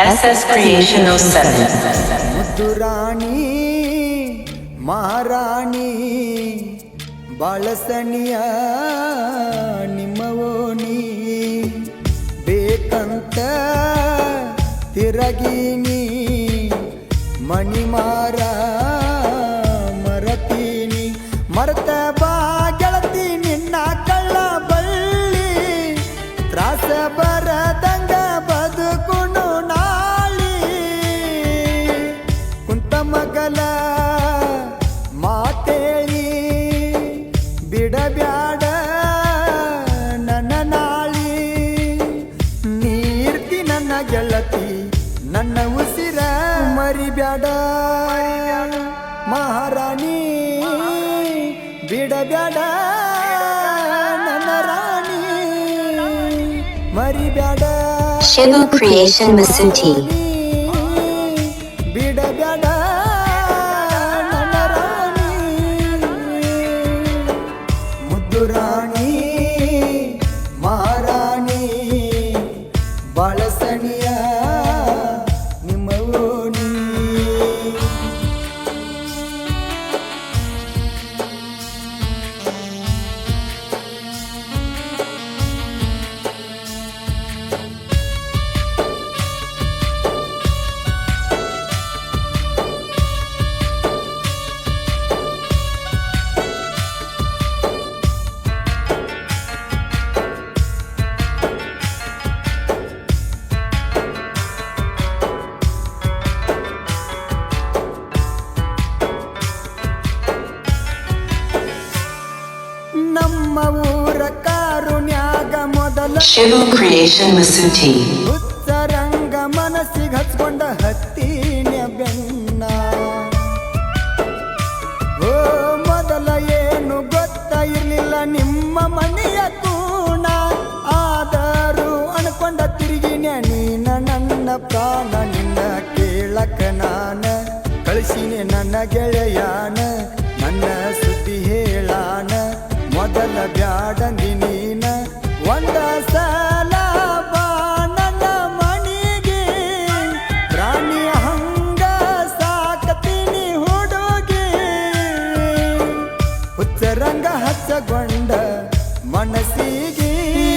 SS Creation 07. ಮುದ್ದುರಾಣಿ ಮಹಾರಾಣಿ ಬಾಳಸಣಿಯ ನಿಮ್ಮವೋಣಿ ಬೇಕಂತ ತಿರಗೀನಿ ಮಣಿಮಾರ ಮರತೀನಿ ಮರತ ಬಾ ಗೆಳತಿ ನಿನ್ನ ಕಳ್ಳ ಬಳ್ಳಿ ತ್ರಾಸ ಬರದಂಗ ಬದುಕುನು ನಾಳಿ ಕುಂತ ಮಗಲ ಮಾತೇಳಿ ಬಿಡಬ್ಯಾಡ ನನ್ನ ನಾಳಿ ನೀರ್ತಿ ನನ್ನ ಗೆಳತಿ ನನ್ನ ಉಸಿರ ಮರಿಬ್ಯಾಡ ಮಹಾರಾಣಿ ಬಿಡಬ್ಯಾಡ ನನ್ನ ರಾಣಿ ಮರಿಬ್ಯಾಡ Shivu Creation Masuti. ಬಿಡಬ್ಯಾಡ ನನ್ನ ರಾಣಿ ಮುದ್ದು ರಾಣಿ ಮಹಾರಾಣಿ ಬಾಳಸಣಿಯ ನಿಮ್ಮ ಓಣಿ ನಮ್ಮ ಊರ ಕಾರುಣ್ಯಾಗ ಮೊದಲ Shivu Creation Masuti. ಉತ್ತರಂಗ ಮನಸ್ಸಿಗೆ ಹಚ್ಕೊಂಡ ಹತ್ತೀನ ಬೆನ್ನ ಓ ಮೊದಲ ಏನು ಗೊತ್ತ ಇರ್ಲಿಲ್ಲ ನಿಮ್ಮ ಮನೆಯ ಕೂಣ ಆದರೂ ಅನ್ಕೊಂಡ ತಿರುಗಿನ ನೀನ ನನ್ನ ಪ್ರಾಣ ನಿನ್ನ ಕೇಳಕ ನಾನ ಕಳಿಸಿನೆ ನನ್ನ ಗೆಳೆಯಾನ ನನ್ನ ಸುದ್ದಿ ಹೇಳಾನ ಮೊದಲ ಬ್ಯಾಡಂದಿ ನೀನ ಒಂದ ಸಲ ಬಾ ನನ್ನ ಮಣಿಗೆ ಪ್ರಾಣಿ ಹಂಗ ಸಾಕತೀನಿ ಹುಡುಗಿ ಹುಚ್ಚರಂಗ ಹಚ್ಚಗೊಂಡ ಮನಸ್ಸಿಗೆ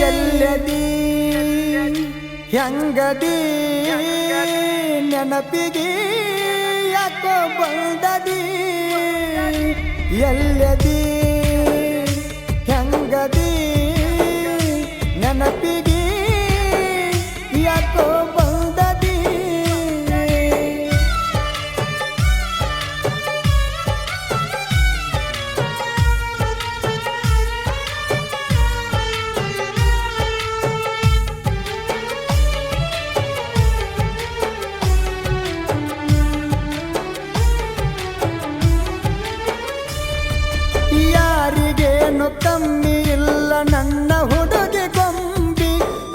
ಎಲ್ಲದಿ ಹೆಂಗದಿ ನೆನಪಿಗೆ ಯಾಕೋ ಬಂದದಿ ಎಲ್ಲದಿ ಹೆಂಗದಿ ನೆನಪಿಗೆ ಯಾಕೋ ಬಂದದಿ ಯಾರಿಗೇನು ಕಮ್ಮಿ ಇಲ್ಲ ನನ್ನ ಹುಡುಗಿ ಗೊಂಬಿ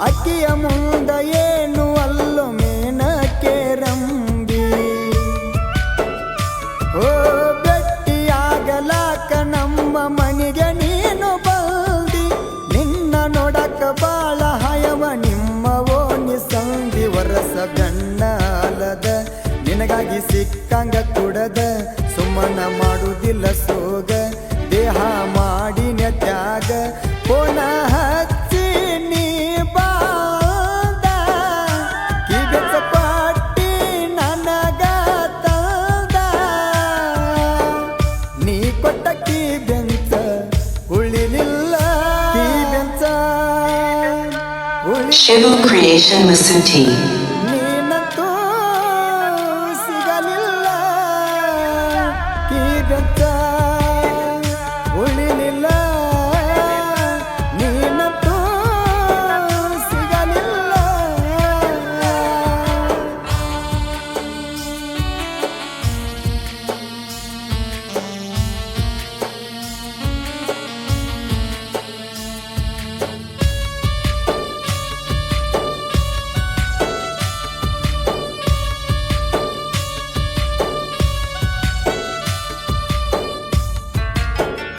ಅಕ್ಕಿಯ ಮುಂದ ಏನು ಅಲ್ಲೋ ಮೇನಕ್ಕೆ ರಂಬಿ ಓ ಭೆಟ್ಟಿಯಾಗಲಾಕ ನಮ್ಮ ಮನೆಗೆ ನೀನು ಬಂದಿ ನಿನ್ನ ನೋಡಕ ಬಾಳ ಹಯವ ನಿಮ್ಮ ಓಣಿ ಸಂಧಿ ವರಸ ಬೆನ್ನ ಅಲದ ನಿನಗಾಗಿ ಸಿಕ್ಕಂಗ ಕುಡದ ಸುಮ್ಮನ ಮಾಡುವುದಿಲ್ಲ ಸೋಗ ದೇಹ ಮಾಡಿನ ತ್ಯಾಗ ಪೋನ ಹಚ್ಚಿ ನೀ ಬಾದ ಕಿವೆಚ್ಚ ಪಟ್ಟಿ ನನಗ ತಂದ ನೀ ಕೊಟ್ಟ key bench ಉಳಿಲಿಲ್ಲ key bench Shivu Creation Masuti. ನೀನಂತೂ ಸಿಗಲಿಲ್ಲ ಕೀ ಬೆಂಚ ಉಳಿಲಿಲ್ಲ ನೀನಂತೂ ಸಿಗಲಿಲ್ಲ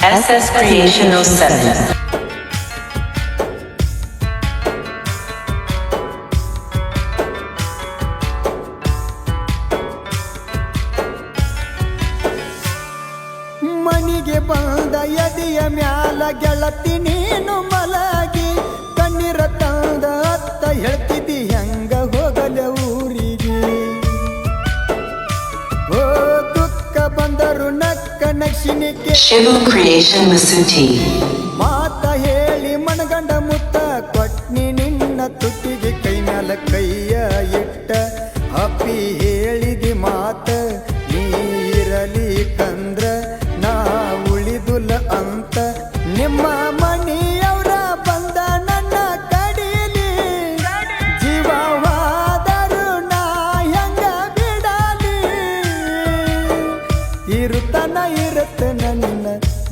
SS Creation 07. ಗೆಳತಿ ನೀನು ಮಲಗಿ ಕಣ್ಣೀರ ತಂದ ಅತ್ತ ಹೇಳ್ತಿದ್ದಿ ಹೆಂಗ ಹೋಗಲ ಊರಿಗೆ ಓ ದುಃಖ ಬಂದರು ನಕ್ಕ ನಕ್ಷಿನಿಕೆ Shivu Creation Masuti. ಮಾತ ಹೇಳಿ ಮನಗಂಡ ಮುತ್ತ ಕೊಟ್ನಿ ನಿನ್ನ ತುಟಿಗೆ ಕೈ ಮ್ಯಾಲ ಕೈಯ ಇಟ್ಟ ಅಪ್ಪಿ ಹೇಳಿದಿ ಮಾತ ನೀರಲಿ ಕಂದ್ರ ನಾ ಉಳಿದುಲ ಅಂತ ನಿಮ್ಮ ಮಣಿಯವರ ಬಂದ ನನ್ನ ಕಡೀಲಿ ಜೀವವಾದರು ನಾ ಹೆಂಗ ಬಿಡಲಿ ಇರುತ್ತನ ಇರುತ್ತನ ನಿನ್ನ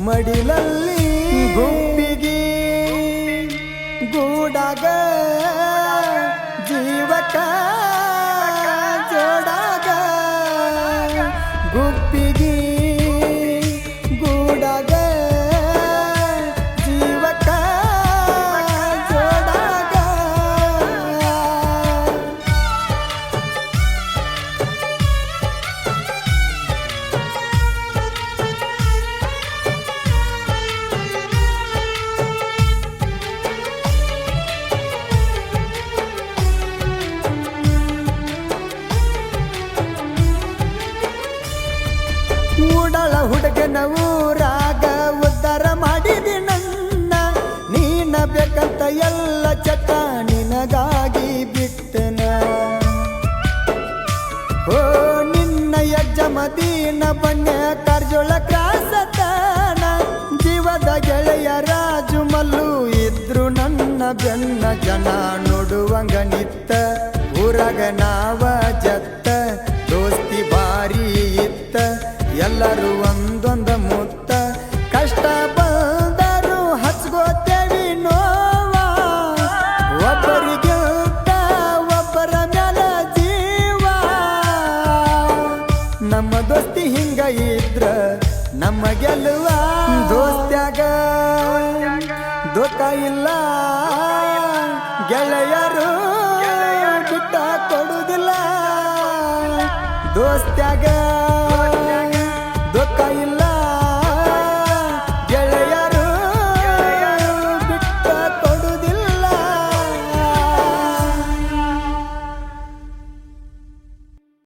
ಮಡಿಲಲ್ಲಿ ಗುಂಪಿಗೆ ಗೂಡಾಗ ಜೀವಕ ಜೋಡಾಗ ಗುಪ್ಪಿಗೆ ಗೂಡಾಗ ಜೀವಕ ಜೋಡಾಗ ಕೂಡಳ ಹುಡುಗನ ಊರಾಗ ಉದ್ಧಾರ ಮಾಡಿದಿ ನನ್ನ ನೀನ ಬೇಕಂತ ಎಲ್ಲ ಚಟ ನಿನಗಾಗಿ ಬಿಟ್ಟನ ಓ ನಿನ್ನ ಯಜ್ಜಮದೀನ ಬಣ್ಣ ಕಾರ್ಜೋಳ ಕ್ರಾಸತನ ಜೀವದ ಗೆಳೆಯ ರಾಜು ಮಲ್ಲು ಇದ್ರು ನನ್ನ ಬೆನ್ನ ಜನ ನೋಡುವಂಗ ನಿತ್ತ ಊರಾಗ ನಾವ ಜತ್ತ ದೋಸ್ತಿ ಬಾರಿ ಇತ್ತ ಎಲ್ಲರೂ ಒಂದೊಂದ ಮುತ್ತ ಕಷ್ಟ ಬಂದರು ಹಚ್ಕೋತೇವಿ ನೋವ ಒಬ್ಬರಿಗಿಂತ ಒಬ್ಬರ ಮ್ಯಾಲ ಜೀವ ನಮ್ಮ ದೋಸ್ತಿ ಹಿಂಗ ಇದ್ರ ನಮ್ಮ ಗೆಲ್ಲುವ ದೋಸ್ತ್ಯಾಗ ದೋಖ ಇಲ್ಲ ಗೆಳೆಯ